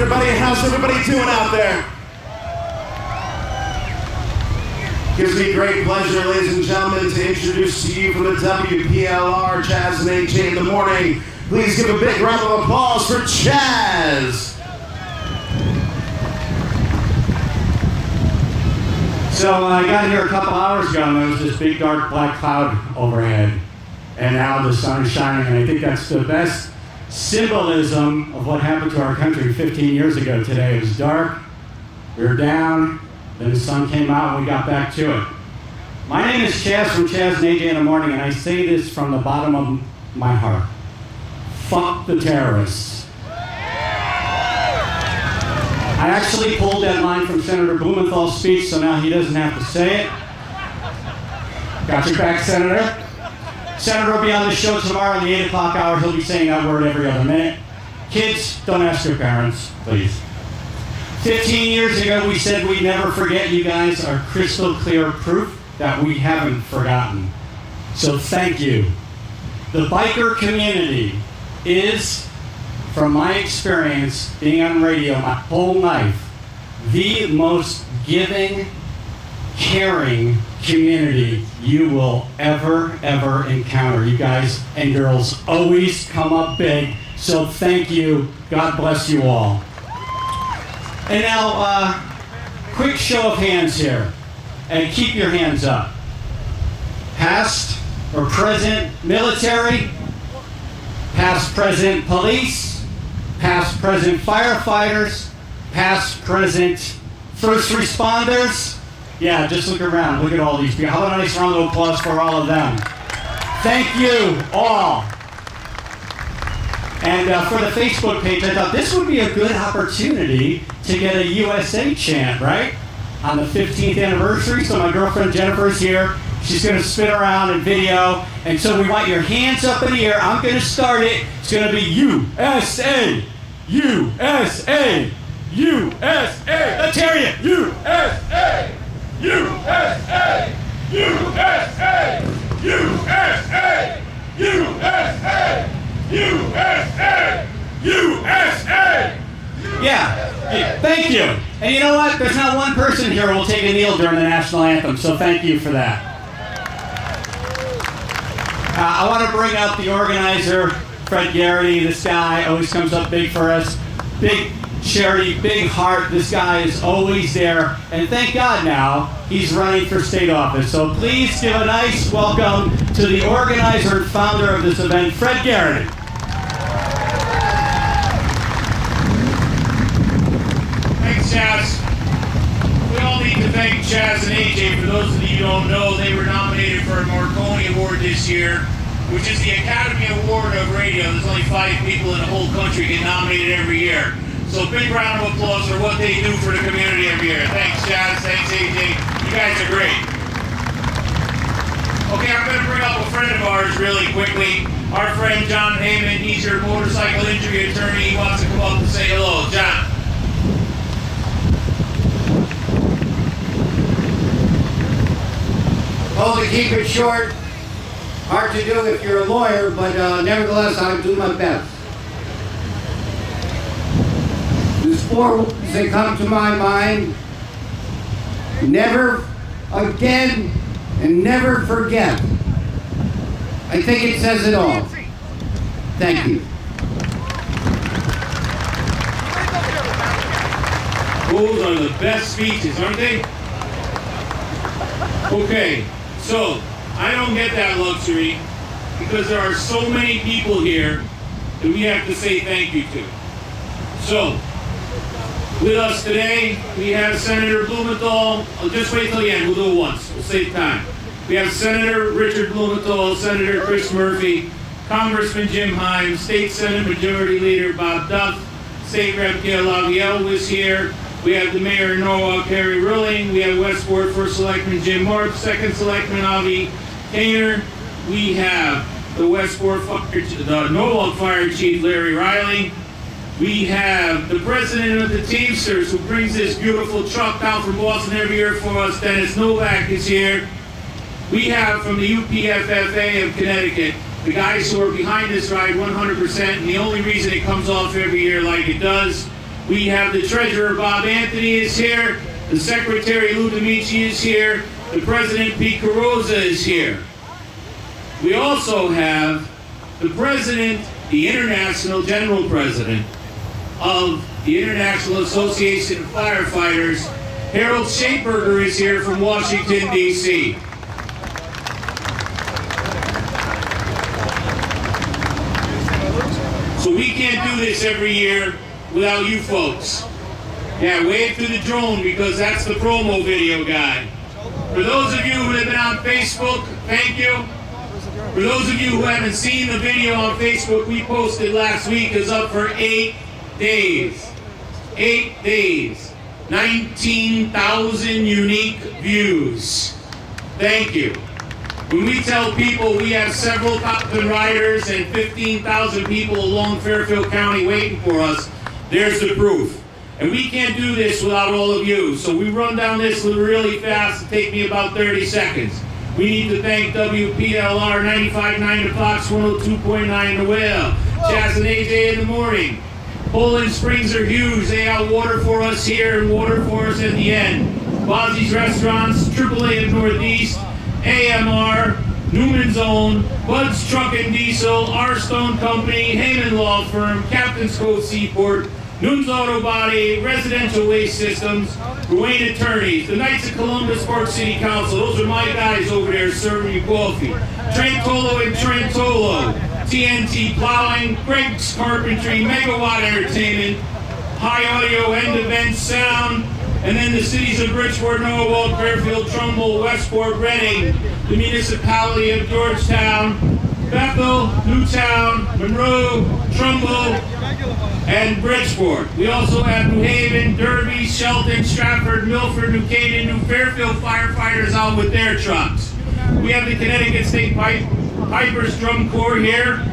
everybody? How's everybody doing out there? Gives me great pleasure, ladies and gentlemen, to introduce to you from the WPLR Chaz and AJ in the morning. Please give a big round of applause for Chaz. So I got here a couple hours ago and there was this big dark black cloud overhead. And now the sun is shining, and I think that's the best symbolism of what happened to our country 15 years ago today. It was dark, we were down, then the sun came out and we got back to it. My name is Chaz from Chaz and AJ in the morning, and I say this from the bottom of my heart. Fuck the terrorists. I actually pulled that line from Senator Blumenthal's speech, so now he doesn't have to say it. Got your back, Senator. Senator will be on the show tomorrow in the 8 o'clock hour. He'll be saying that word every other minute. Kids, don't ask your parents, please. 15 years ago, we said we'd never forget. You guys are crystal clear proof that we haven't forgotten. So thank you. The biker community is, from my experience being on radio my whole life, the most giving, caring community you will ever encounter. You guys and girls always come up big, so thank you. God bless you all. And now, quick show of hands here, and keep your hands up. Past or present military, past present police, past present firefighters, past present first responders. Yeah, just look around. Look at all these people. How about a nice round of applause for all of them? Thank you all. And for the Facebook page, I thought this would be a good opportunity to get a USA chant, right? On the 15th anniversary. So my girlfriend Jennifer's here. She's going to spin around and video. And so we want your hands up in the air. I'm going to start it. It's going to be USA, USA, USA. Let's hear you. USA. USA! USA! USA! USA! USA! USA! Yeah, thank you. And you know what? There's not one person here who will take a kneel during the national anthem, so thank you for that. I want to bring up the organizer, Fred Garrity. This guy always comes up big for us. Big charity, big heart. This guy is always there. And thank God now he's running for state office. So please give a nice welcome to the organizer and founder of this event, Fred Garrity. Thanks, Chaz. We all need to thank Chaz and AJ. For those of you who don't know, they were nominated for a Marconi Award this year, which is the Academy Award of Radio. There's only 5 people in the whole country get nominated every year. So big round of applause for what they do for the community every year. Thanks, Chaz. Thanks, AJ. You guys are great. Okay, I'm going to bring up a friend of ours really quickly. Our friend John Heyman. He's your motorcycle injury attorney. He wants to come up and say hello. John. Well, to keep it short, hard to do if you're a lawyer, but nevertheless, I'll do my best. There's 4 words that come to my mind: never again and never forget. I think it says it all. Thank you. Those are the best speeches, aren't they? Okay, so I don't get that luxury because there are so many people here that we have to say thank you to. So, with us today, we have Senator Blumenthal. I'll just wait till the end. We'll do it once. We'll save time. We have Senator Richard Blumenthal, Senator Chris Murphy, Congressman Jim Himes, State Senate Majority Leader Bob Duff, State Rep Gail Lavielle was here. We have the Mayor of Norwalk, Harry Rilling. We have Westport First Selectman Jim Morp, Second Selectman Avi Kainer. We have the Norwalk Fire Chief Larry Riley. We have the President of the Teamsters, who brings this beautiful truck down from Boston every year for us. Dennis Novak is here. We have from the UPFFA of Connecticut, the guys who are behind this ride 100%, and the only reason it comes off every year like it does. We have the treasurer, Bob Anthony, is here. The secretary, Lou D'Amici, is here. The president, Pete Carosa, is here. We also have the president, the international general president of the International Association of Firefighters, Harold Shapeberger, is here from Washington, D.C. So we can't do this every year without you folks. Yeah, wave to the drone because that's the promo video guy. For those of you who have been on Facebook, thank you. For those of you who haven't seen the video on Facebook we posted last week, is up for 8 days. 8 days. 19,000 unique views. Thank you. When we tell people we have several thousand riders and 15,000 people along Fairfield County waiting for us, there's the proof. And we can't do this without all of you. So we run down this really fast. It'll take me about 30 seconds. We need to thank WPLR 95.9 The Fox, 102.9 The Whale, Jazz and AJ in the morning. Poland Springs are huge. They got water for us here and water for us at the end. Bozzy's Restaurants, AAA of Northeast, AMR, Newman's Own, Bud's Truck and Diesel, R Stone Company, Heyman Law Firm, Captain's Cove Seaport, Noon's Auto Body, Residential Waste Systems, Ruane Attorneys, the Knights of Columbus Park City Council. Those are my guys over there serving you coffee. Trentolo and Trentolo, TNT Plowing, Greg's Carpentry, Megawatt Entertainment, High Audio and Event Sound, and then the cities of Bridgeport, Norwalk, Fairfield, Trumbull, Westport, Reading, the municipality of Georgetown, Bethel, Newtown, Monroe, Trumbull, and Bridgeport. We also have New Haven, Derby, Shelton, Stratford, Milford, New Canaan, New Fairfield firefighters out with their trucks. We have the Connecticut State Pipers Drum Corps here.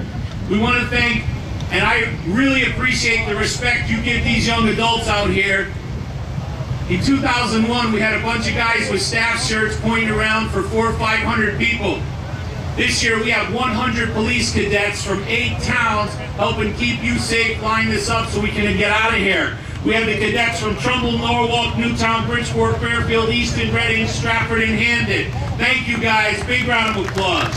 We want to thank, and I really appreciate the respect you give these young adults out here. In 2001, we had a bunch of guys with staff shirts pointing around for 400 or 500 people. This year we have 100 police cadets from 8 towns helping keep you safe. Line this up so we can get out of here. We have the cadets from Trumbull, Norwalk, Newtown, Bridgeport, Fairfield, Easton, Reading, Stratford, and Hamden. Thank you guys. Big round of applause.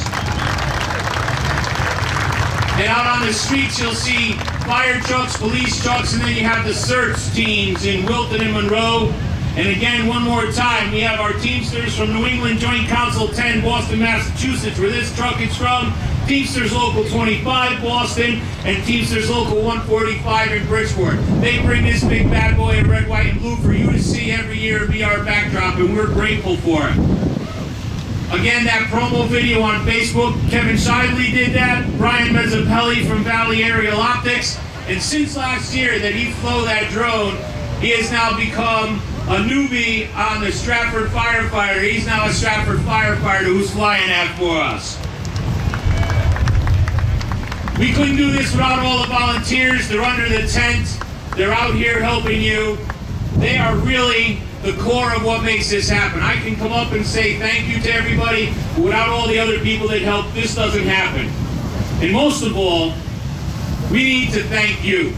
And out on the streets you'll see fire trucks, police trucks, and then you have the search teams in Wilton and Monroe. And again, one more time, we have our Teamsters from New England Joint Council 10, Boston, Massachusetts, where this truck is from, Teamsters Local 25, Boston, and Teamsters Local 145 in Bridgeport. They bring this big bad boy in red, white, and blue for you to see every year and be our backdrop, and we're grateful for it. Again, that promo video on Facebook, Kevin Shively did that, Brian Mezzapelli from Valley Aerial Optics, and since last year that he flew that drone, he has now become a newbie on the Stratford firefighter. He's now a Stratford firefighter who's flying that for us. We couldn't do this without all the volunteers. They're under the tent. They're out here helping you. They are really the core of what makes this happen. I can come up and say thank you to everybody, but without all the other people that help, this doesn't happen. And most of all, we need to thank you.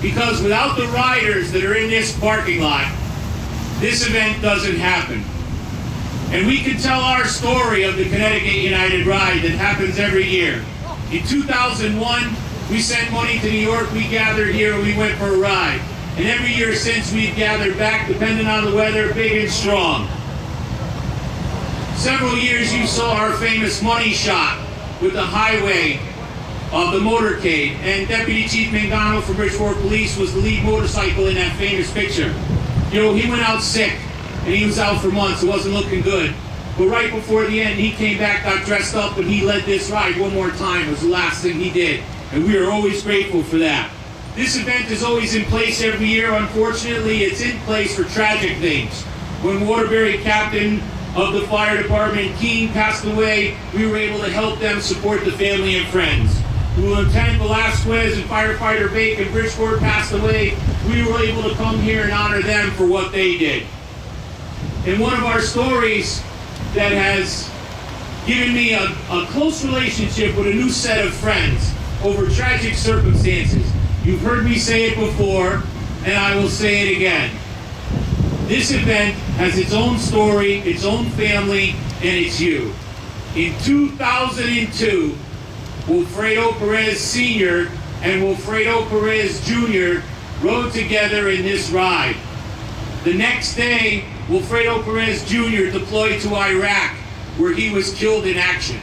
Because without the riders that are in this parking lot, this event doesn't happen. And we can tell our story of the Connecticut United Ride that happens every year. In 2001, we sent money to New York, we gathered here, and we went for a ride. And every year since, we've gathered back, depending on the weather, big and strong. Several years you saw our famous money shot with the highway of the motorcade, and Deputy Chief Mangano from Bridgeport Police was the lead motorcycle in that famous picture. You know, he went out sick, and he was out for months. It wasn't looking good. But right before the end, he came back, got dressed up, and he led this ride one more time. It was the last thing he did, and we are always grateful for that. This event is always in place every year. Unfortunately, it's in place for tragic things. When Waterbury Captain of the Fire Department, Keene, passed away, we were able to help them support the family and friends. When Lieutenant Velasquez and Firefighter Bacon Bridgeport passed away, we were able to come here and honor them for what they did. And one of our stories that has given me a close relationship with a new set of friends over tragic circumstances. You've heard me say it before, and I will say it again. This event has its own story, its own family, and it's you. In 2002, Wilfredo Perez Sr. and Wilfredo Perez Jr. rode together in this ride. The next day, Wilfredo Perez Jr. deployed to Iraq, where he was killed in action.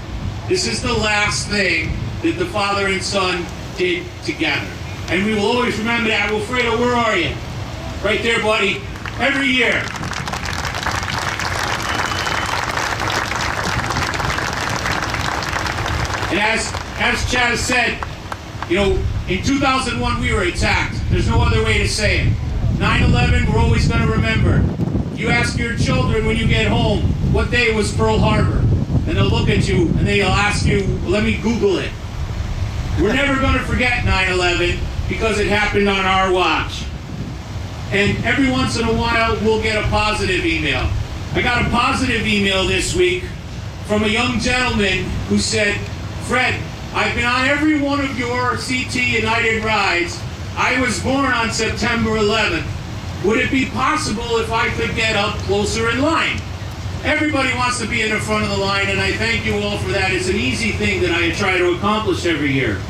This is the last thing that the father and son did together. And we will always remember that. Wilfredo, where are you? Right there, buddy. Every year. And as Chaz said, you know, in 2001 we were attacked. There's no other way to say it. 9/11, we're always going to remember. You ask your children when you get home, what day was Pearl Harbor? And they'll look at you and they'll ask you, let me Google it. We're never going to forget 9/11 because it happened on our watch. And every once in a while, we'll get a positive email. I got a positive email this week from a young gentleman who said, Fred, I've been on every one of your CT United rides. I was born on September 11th. Would it be possible if I could get up closer in line? Everybody wants to be in the front of the line, and I thank you all for that. It's an easy thing that I try to accomplish every year.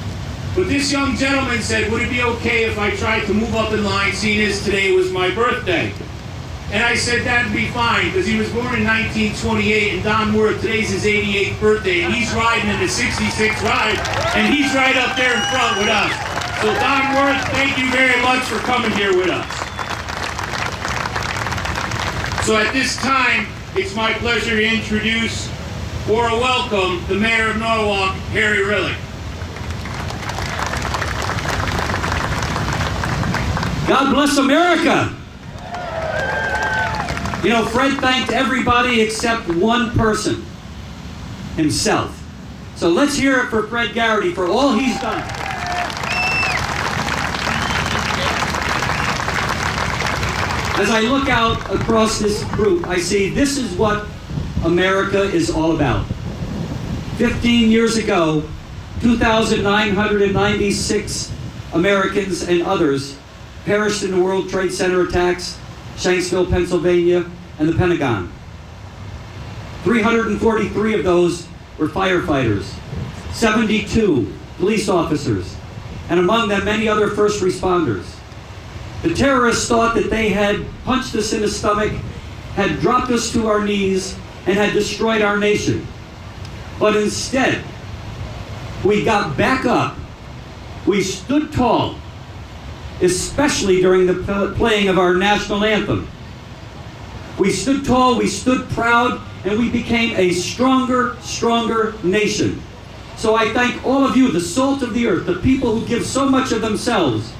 But this young gentleman said, would it be okay if I tried to move up in line, seeing as today was my birthday? And I said that'd be fine, because he was born in 1928, and Don Worth, today's his 88th birthday, and he's riding in the 66 ride, and he's right up there in front with us. So Don Worth, thank you very much for coming here with us. So at this time, it's my pleasure to introduce, or welcome, the Mayor of Norwalk, Harry Rillick. God bless America. You know, Fred thanked everybody except one person, himself. So let's hear it for Fred Garrity for all he's done. As I look out across this group, I see this is what America is all about. 15 years ago, 2,996 Americans and others perished in the World Trade Center attacks, Shanksville, Pennsylvania, and the Pentagon. 343 of those were firefighters, 72 police officers, and among them many other first responders. The terrorists thought that they had punched us in the stomach, had dropped us to our knees, and had destroyed our nation. But instead, we got back up, we stood tall, especially during the playing of our national anthem. We stood tall, we stood proud, and we became a stronger nation. So I thank all of you, the salt of the earth, the people who give so much of themselves,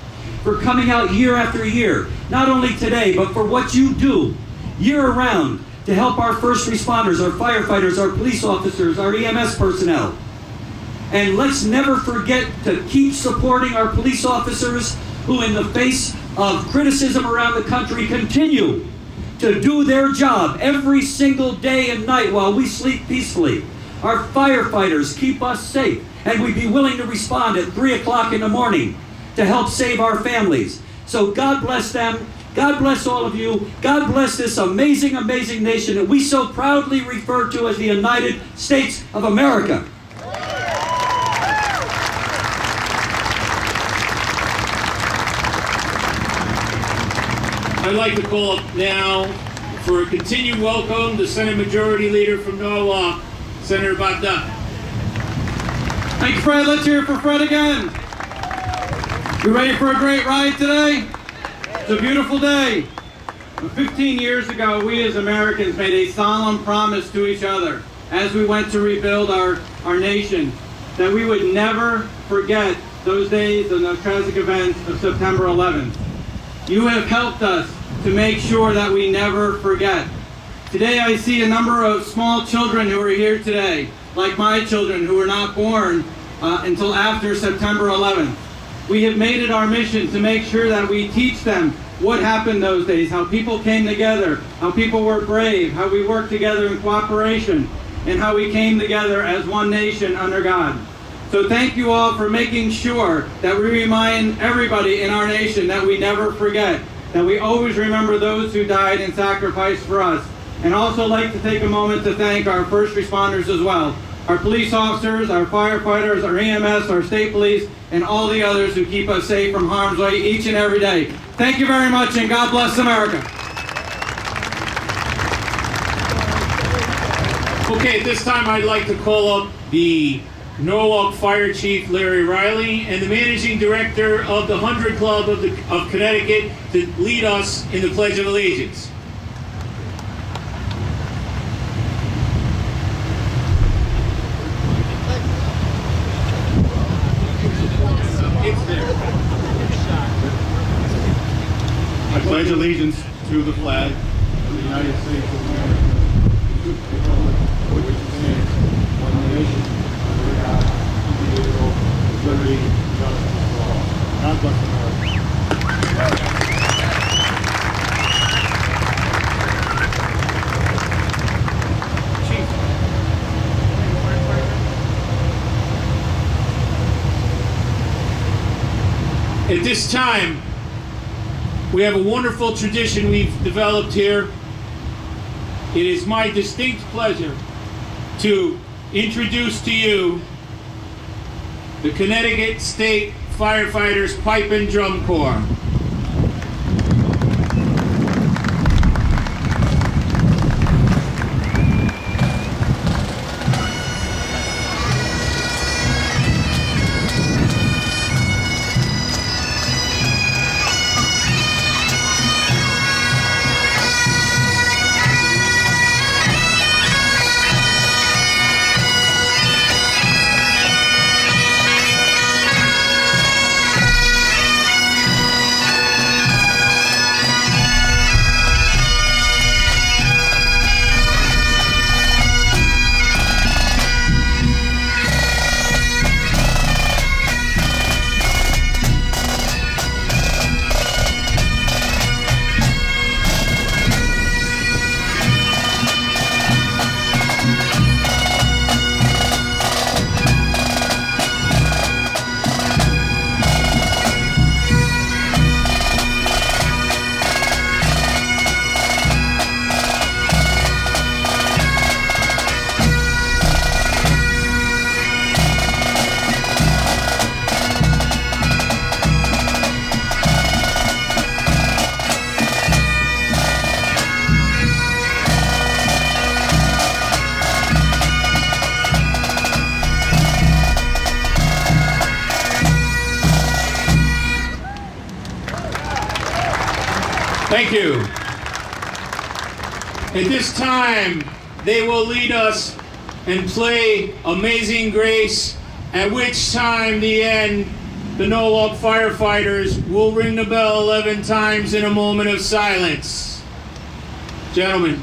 for coming out year after year, not only today, but for what you do year-round to help our first responders, our firefighters, our police officers, our EMS personnel. And let's never forget to keep supporting our police officers who, in the face of criticism around the country, continue to do their job every single day and night while we sleep peacefully. Our firefighters keep us safe, and we'd be willing to respond at 3 o'clock in the morning to help save our families. So God bless them. God bless all of you. God bless this amazing nation that we so proudly refer to as the United States of America. I'd like to call up now for a continued welcome the Senate Majority Leader from Norwalk, Senator Bob Duck. Thank you, Fred. Let's hear it for Fred again. You ready for a great ride today? It's a beautiful day. 15 years ago, we as Americans made a solemn promise to each other as we went to rebuild our nation that we would never forget those days and those tragic events of September 11th. You have helped us to make sure that we never forget. Today I see a number of small children who are here today, like my children who were not born until after September 11th. We have made it our mission to make sure that we teach them what happened those days, how people came together, how people were brave, how we worked together in cooperation, and how we came together as one nation under God. So thank you all for making sure that we remind everybody in our nation that we never forget, that we always remember those who died and sacrificed for us. And also like to take a moment to thank our first responders as well, our police officers, our firefighters, our EMS, our state police, and all the others who keep us safe from harm's way each and every day. Thank you very much, and God bless America. Okay, at this time I'd like to call up the Norwalk Fire Chief Larry Riley and the Managing Director of the 100 Club of Connecticut to lead us in the Pledge of Allegiance. I pledge allegiance to the flag of the United States of America, to the republic for which it stands, one nation, under God, indivisible, with liberty and justice for all. God bless America. At this time, we have a wonderful tradition we've developed here. It is my distinct pleasure to introduce to you the Connecticut State Firefighters Pipe and Drum Corps. Thank you. At this time, they will lead us and play Amazing Grace, at which time, the end, the Norwalk firefighters will ring the bell 11 times in a moment of silence. Gentlemen.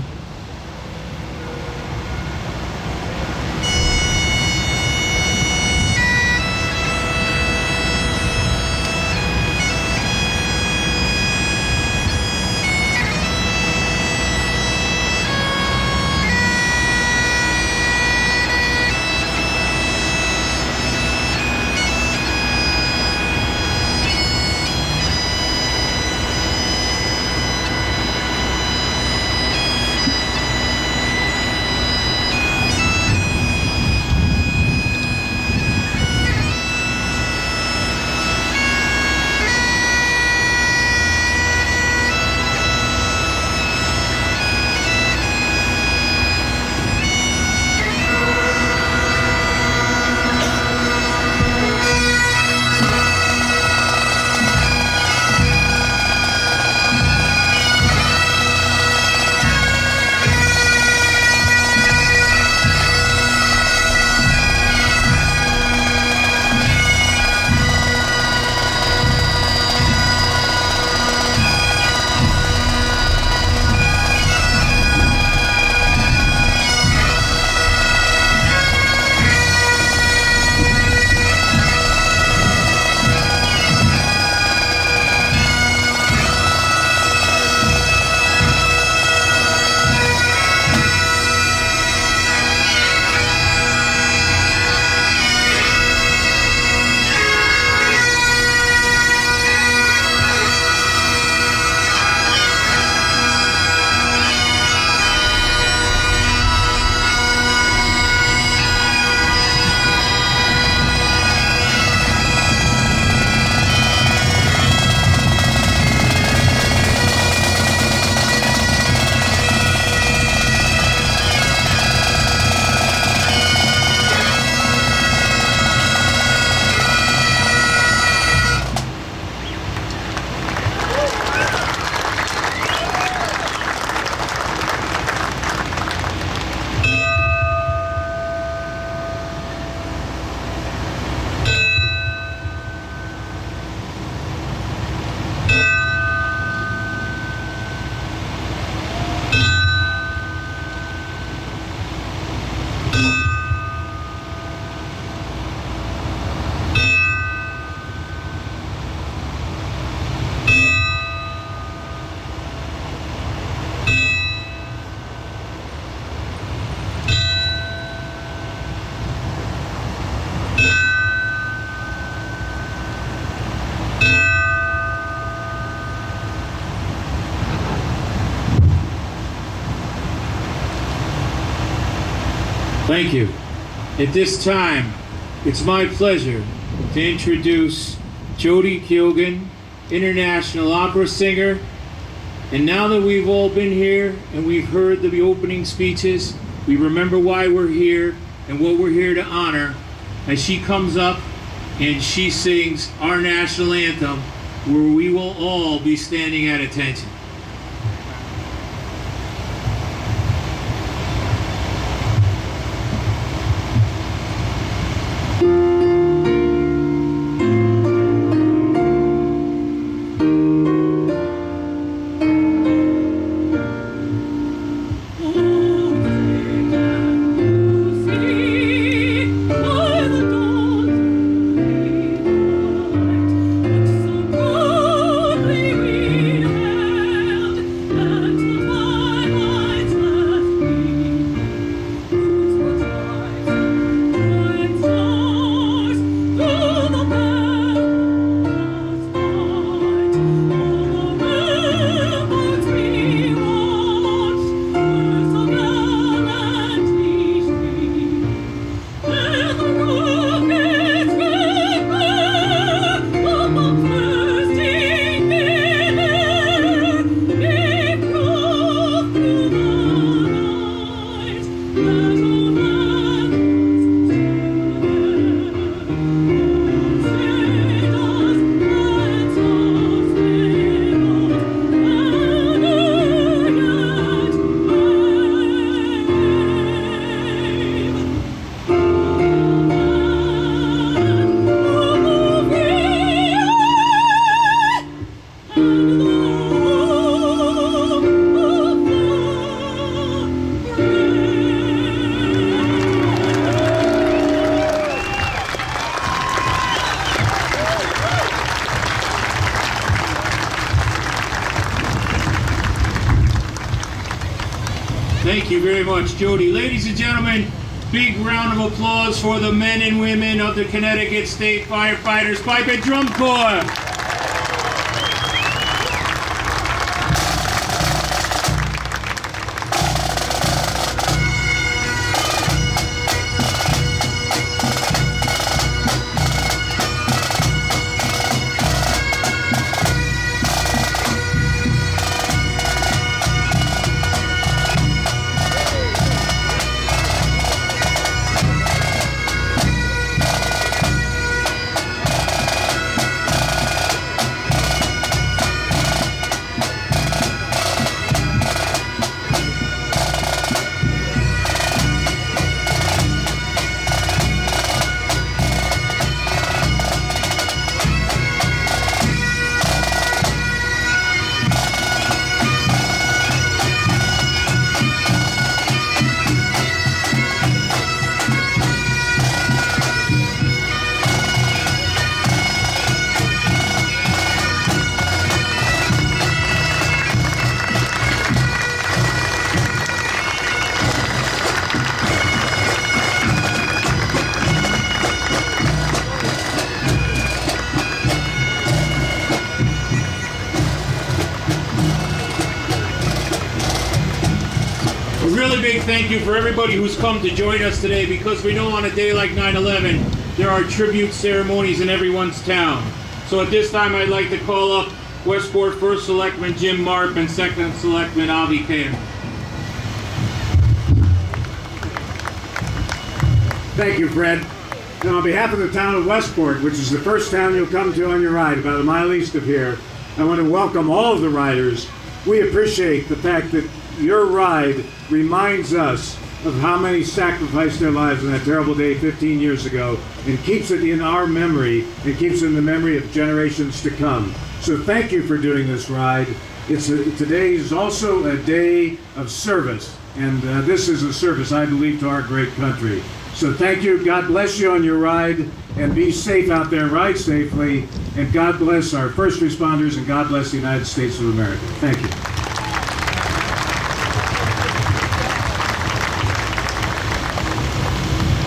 Thank you. At this time, it's my pleasure to introduce Jody Kyogan, international opera singer. And now that we've all been here and we've heard the opening speeches, we remember why we're here and what we're here to honor as she comes up and she sings our national anthem, where we will all be standing at attention. Thank you very much, Jody. Ladies and gentlemen, big round of applause for the men and women of the Connecticut State Firefighters Pipe and Drum Corps. Big thank you for everybody who's come to join us today, because we know on a day like 9/11 there are tribute ceremonies in everyone's town. So at this time I'd like to call up Westport First Selectman Jim Marp and Second Selectman Avi Kaner. Thank you, Fred. Now, on behalf of the town of Westport, which is the first town you'll come to on your ride, about a mile east of here, I want to welcome all of the riders. We appreciate the fact that your ride reminds us of how many sacrificed their lives on that terrible day 15 years ago, and keeps it in our memory, and keeps it in the memory of generations to come. So thank you for doing this ride. Today is also a day of service, and this is a service, I believe, to our great country. So thank you. God bless you on your ride, and be safe out there. Ride safely, and God bless our first responders, and God bless the United States of America. Thank you.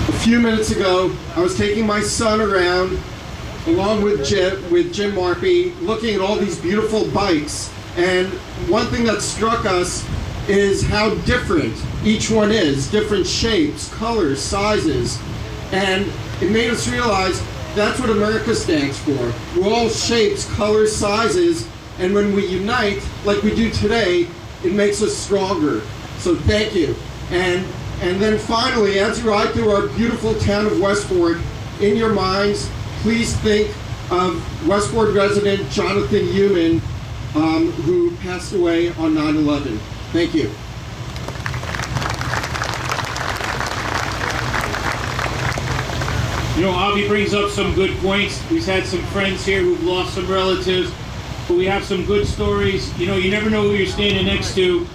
A few minutes ago, I was taking my son around, along with Jim Marpy, looking at all these beautiful bikes. And one thing that struck us is how different each one is, different shapes, colors, sizes, and it made us realize that's what America stands for. We're all shapes, colors, sizes, and when we unite, like we do today, it makes us stronger. So thank you. And then finally, as you ride through our beautiful town of Westport, in your minds, please think of Westport resident Jonathan Heumann, who passed away on 9/11. Thank you. You know, Avi brings up some good points. We've had some friends here who've lost some relatives, but we have some good stories. You know, you never know who you're standing next to.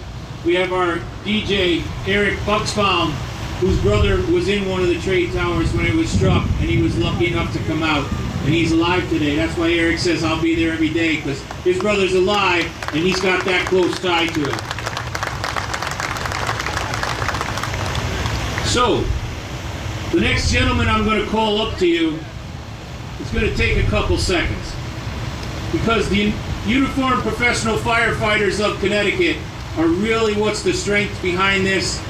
We have our DJ, Eric Buxbaum, whose brother was in one of the trade towers when it was struck, and he was lucky enough to come out, and he's alive today. That's why Eric says, I'll be there every day, because his brother's alive, and he's got that close tie to him. So, the next gentleman I'm going to call up to you is going to take a couple seconds, because the uniformed professional firefighters of Connecticut are really what's the strength behind this.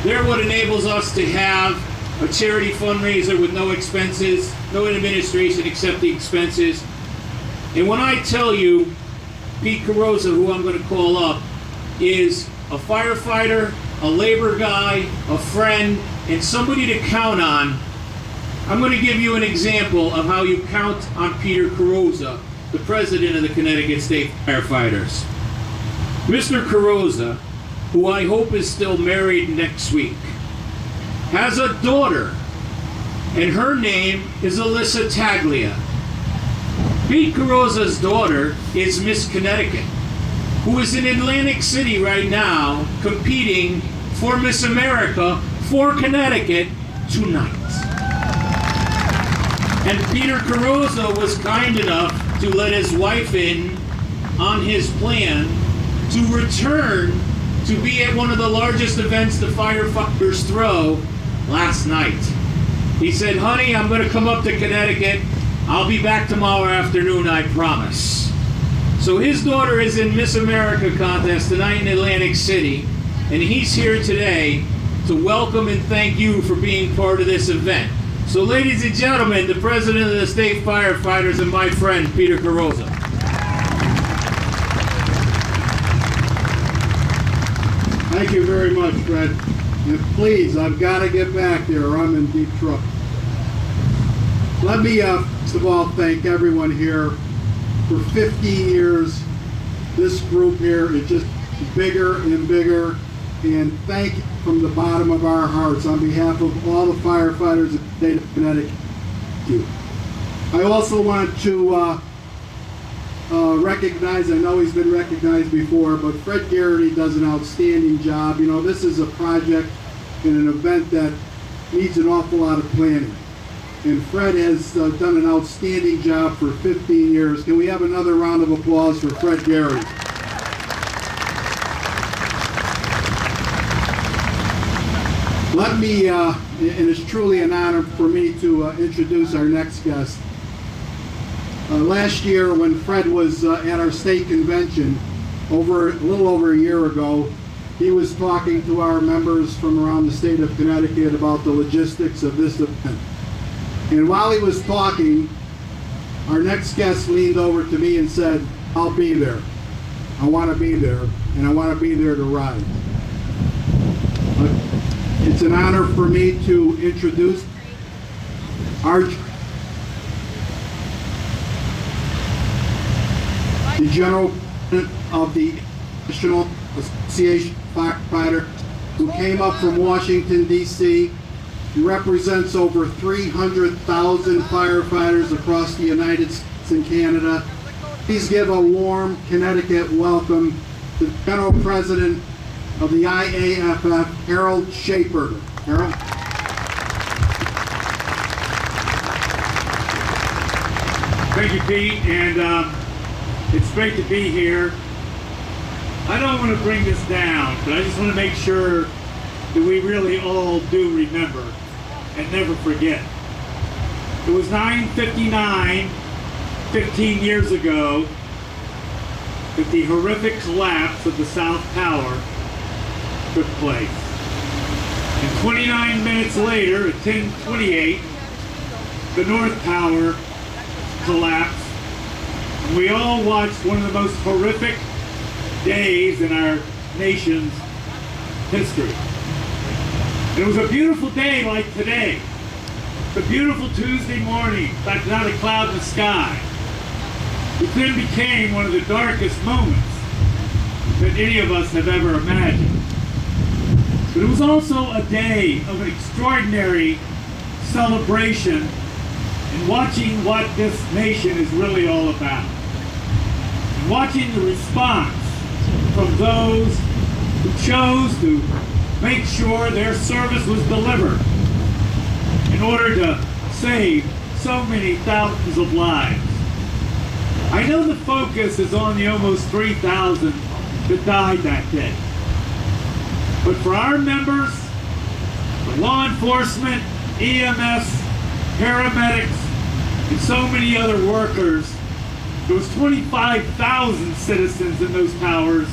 They're what enables us to have a charity fundraiser with no expenses, no administration except the expenses. And when I tell you, Pete Carosa, who I'm going to call up, is a firefighter, a labor guy, a friend, and somebody to count on, I'm going to give you an example of how you count on Peter Carosa, the president of the Connecticut State Firefighters. Mr. Carosa, who I hope is still married next week, has a daughter, and her name is Alyssa Taglia. Pete Carosa's daughter is Miss Connecticut, who is in Atlantic City right now competing for Miss America for Connecticut tonight. And Peter Carosa was kind enough to let his wife in on his plan to return to be at one of the largest events the firefighters throw last night. He said, honey, I'm going to come up to Connecticut. I'll be back tomorrow afternoon, I promise. So his daughter is in Miss America contest tonight in Atlantic City, and he's here today to welcome and thank you for being part of this event. So ladies and gentlemen, the president of the state firefighters and my friend, Peter Carosa. Thank you very much, Fred. And please, I've got to get back there or I'm in deep trouble. Let me, first of all, thank everyone here. For 15 years, this group here is just bigger and bigger. And thank you from the bottom of our hearts on behalf of all the firefighters in the state of Connecticut. Thank you. I also want to recognize, I know he's been recognized before, but Fred Garrity does an outstanding job. You know, this is a project and an event that needs an awful lot of planning. And Fred has done an outstanding job for 15 years. Can we have another round of applause for Fred Garrity? Let me, and it's truly an honor for me to introduce our next guest. Last year, when Fred was at our state convention, a little over a year ago, he was talking to our members from around the state of Connecticut about the logistics of this event. And while he was talking, our next guest leaned over to me and said, I'll be there. I want to be there, and I want to be there to ride. It's an honor for me to introduce the General President of the National Association of Firefighters, who came up from Washington, D.C. He represents over 300,000 firefighters across the United States and Canada. Please give a warm Connecticut welcome to the General President of the IAFF, Harold Shaper. Harold? Thank you, Pete, and it's great to be here. I don't want to bring this down, but I just want to make sure that we really all do remember and never forget. It was 9:59, 15 years ago, that the horrific collapse of the South Tower took place. And 29 minutes later, at 10:28, the North Tower collapsed. And we all watched one of the most horrific days in our nation's history. It was a beautiful day like today. It's a beautiful Tuesday morning, in fact, not a cloud in the sky. It then became one of the darkest moments that any of us have ever imagined. But it was also a day of extraordinary celebration and watching what this nation is really all about. And watching the response from those who chose to make sure their service was delivered in order to save so many thousands of lives. I know the focus is on the almost 3,000 that died that day. But for our members, for law enforcement, EMS, paramedics, and so many other workers, there was 25,000 citizens in those towers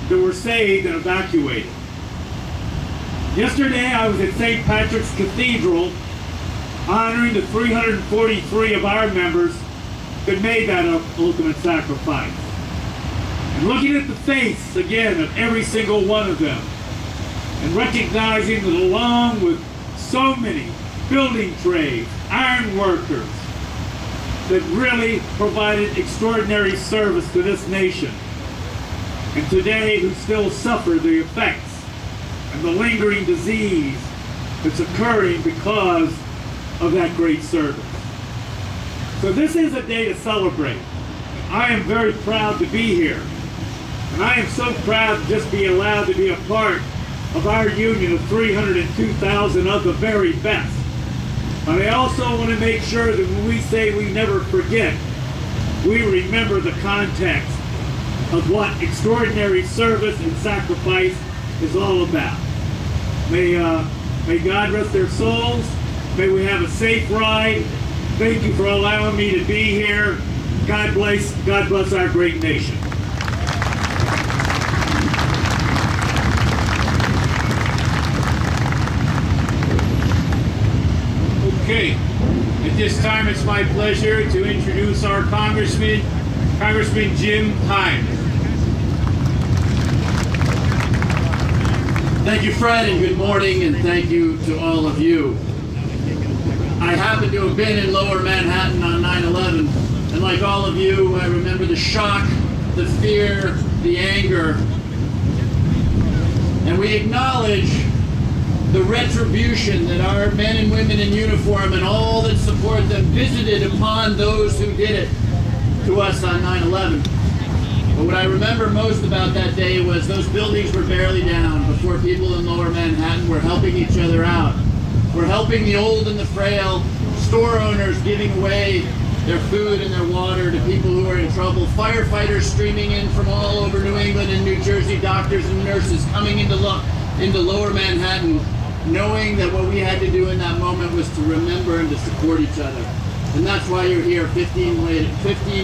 that were saved and evacuated. Yesterday I was at St. Patrick's Cathedral honoring the 343 of our members that made that ultimate sacrifice. And looking at the face, again, of every single one of them, and recognizing that along with so many building trades, iron workers, that really provided extraordinary service to this nation, and today who still suffer the effects and the lingering disease that's occurring because of that great service. So this is a day to celebrate. I am very proud to be here. And I am so proud to just be allowed to be a part of our union of 302,000 of the very best. But I also want to make sure that when we say we never forget, we remember the context of what extraordinary service and sacrifice is all about. May God rest their souls. May we have a safe ride. Thank you for allowing me to be here. God bless our great nation. Okay, at this time it's my pleasure to introduce our Congressman Jim Hines. Thank you, Fred, and good morning, and thank you to all of you. I happen to have been in Lower Manhattan on 9/11, and like all of you, I remember the shock, the fear, the anger, and we acknowledge the retribution that our men and women in uniform and all that support them visited upon those who did it to us on 9/11. But what I remember most about that day was those buildings were barely down before people in Lower Manhattan were helping each other out. We're helping the old and the frail, store owners giving away their food and their water to people who are in trouble, firefighters streaming in from all over New England and New Jersey, doctors and nurses coming into Lower Manhattan, knowing that what we had to do in that moment was to remember and to support each other. And that's why you're here 15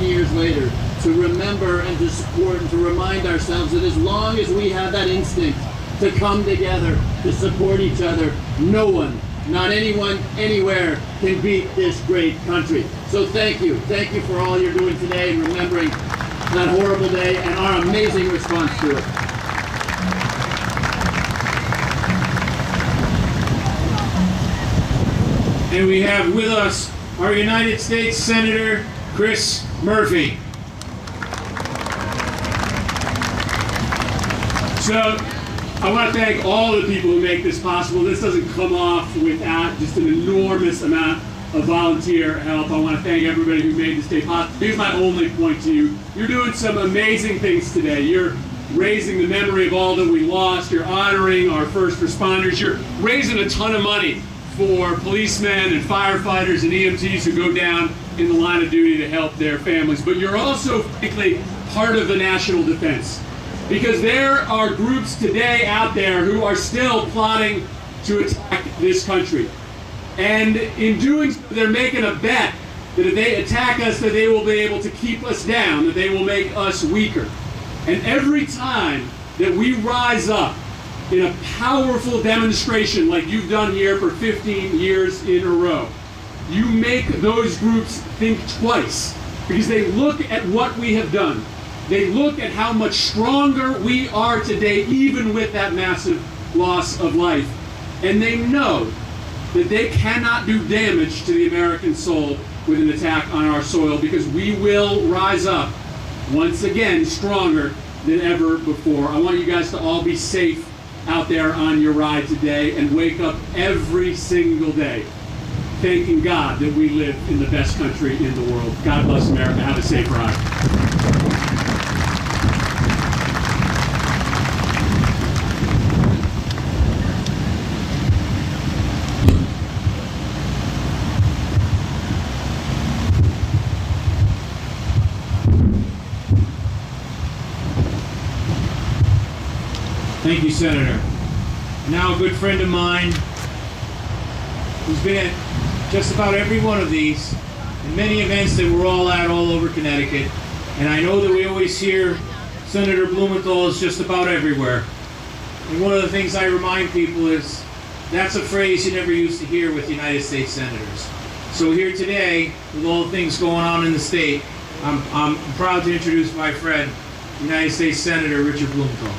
years later, to remember and to support and to remind ourselves that as long as we have that instinct to come together, to support each other, no one, not anyone, anywhere can beat this great country. So thank you. Thank you for all you're doing today and remembering that horrible day and our amazing response to it. And we have with us our United States Senator Chris Murphy. So I want to thank all the people who make this possible. This doesn't come off without just an enormous amount of volunteer help. I want to thank everybody who made this day possible. Here's my only point to you. You're doing some amazing things today. You're raising the memory of all that we lost. You're honoring our first responders. You're raising a ton of money for policemen and firefighters and EMTs who go down in the line of duty to help their families. But you're also, frankly, part of the national defense. Because there are groups today out there who are still plotting to attack this country. And in doing so, they're making a bet that if they attack us, that they will be able to keep us down, that they will make us weaker. And every time that we rise up in a powerful demonstration like you've done here for 15 years in a row. You make those groups think twice because they look at what we have done. They look at how much stronger we are today, even with that massive loss of life. And they know that they cannot do damage to the American soul with an attack on our soil, because we will rise up once again stronger than ever before. I want you guys to all be safe out there on your ride today and wake up every single day thanking God that we live in the best country in the world. God bless America. Have a safe ride. Thank you, Senator. Now a good friend of mine who's been at just about every one of these and many events that we're all at all over Connecticut. And I know that we always hear Senator Blumenthal is just about everywhere. And one of the things I remind people is that's a phrase you never used to hear with United States senators. So here today, with all the things going on in the state, I'm proud to introduce my friend, United States Senator Richard Blumenthal.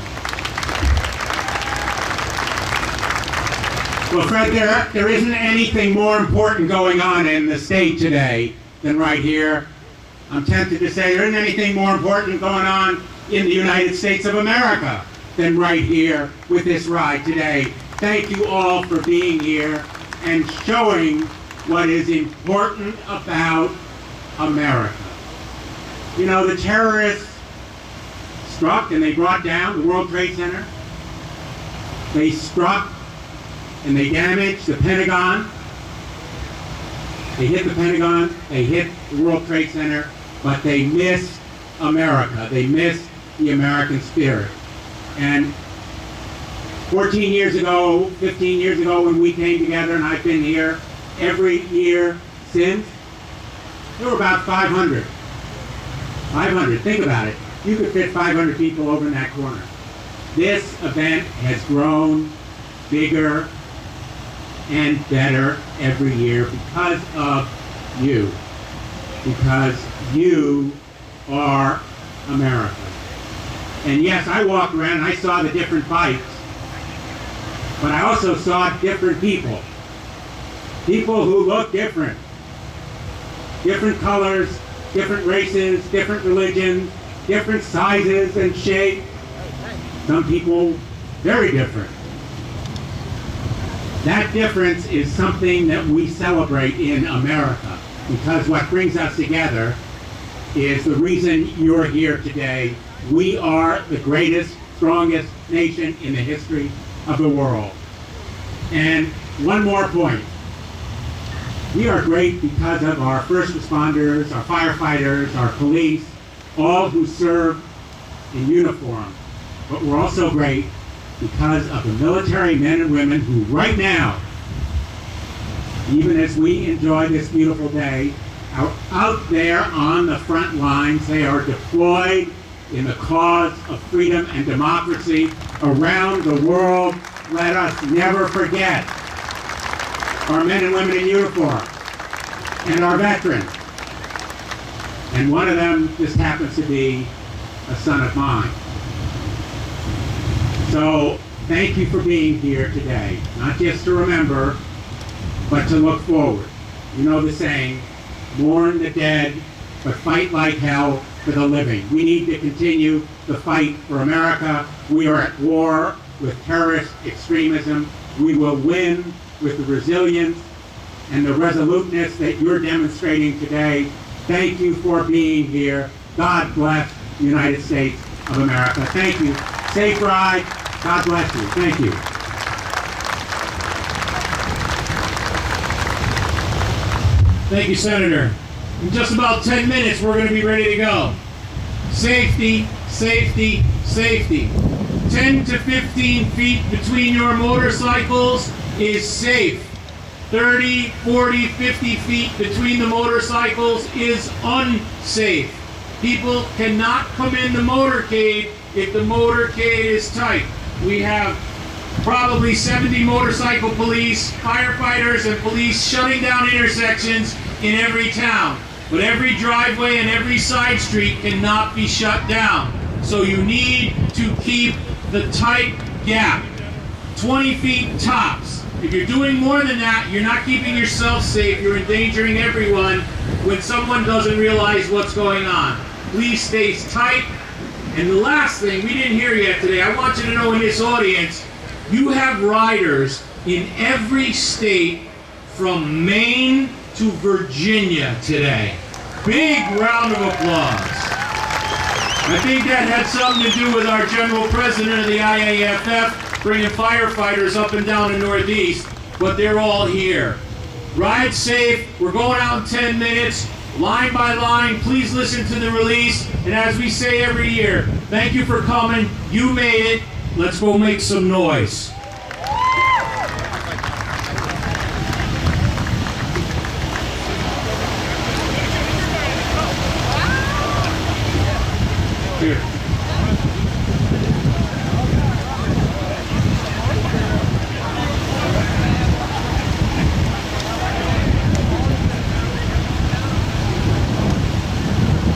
Well, Fred, there isn't anything more important going on in the state today than right here. I'm tempted to say there isn't anything more important going on in the United States of America than right here with this ride today. Thank you all for being here and showing what is important about America. You know, the terrorists struck and they brought down the World Trade Center. They struck and they damaged the Pentagon. They hit the Pentagon, they hit the World Trade Center, but they missed America. They missed the American spirit. And 14 years ago, 15 years ago when we came together, and I've been here every year since, there were about 500. 500, think about it. You could fit 500 people over in that corner. This event has grown bigger and better every year because of you. Because you are America. And yes, I walked around and I saw the different bikes, but I also saw different people. People who look different. Different colors, different races, different religions, different sizes and shapes. Some people very different. That difference is something that we celebrate in America, because what brings us together is the reason you're here today. We are the greatest, strongest nation in the history of the world. And one more point. We are great because of our first responders, our firefighters, our police, all who serve in uniform. But we're also great because of the military men and women who right now, even as we enjoy this beautiful day, are out there on the front lines. They are deployed in the cause of freedom and democracy around the world. Let us never forget our men and women in uniform and our veterans. And one of them just happens to be a son of mine. So thank you for being here today, not just to remember, but to look forward. You know the saying, mourn the dead, but fight like hell for the living. We need to continue the fight for America. We are at war with terrorist extremism. We will win with the resilience and the resoluteness that you're demonstrating today. Thank you for being here. God bless the United States of America. Thank you. Safe ride. God bless you. Thank you. Thank you, Senator. In just about 10 minutes, we're going to be ready to go. Safety, safety, safety. 10 to 15 feet between your motorcycles is safe. 30, 40, 50 feet between the motorcycles is unsafe. People cannot come in the motorcade if the motorcade is tight. We have probably 70 motorcycle police, firefighters, and police shutting down intersections in every town. But every driveway and every side street cannot be shut down. So you need to keep the tight gap, 20 feet tops. If you're doing more than that, you're not keeping yourself safe. You're endangering everyone when someone doesn't realize what's going on. Please stay tight. And the last thing, we didn't hear yet today, I want you to know in this audience, you have riders in every state from Maine to Virginia today. Big round of applause. I think that had something to do with our general president of the IAFF bringing firefighters up and down the Northeast, but they're all here. Ride safe. We're going out in 10 minutes. Line by line, please listen to the release. And as we say every year, thank you for coming. You made it. Let's go make some noise. Here.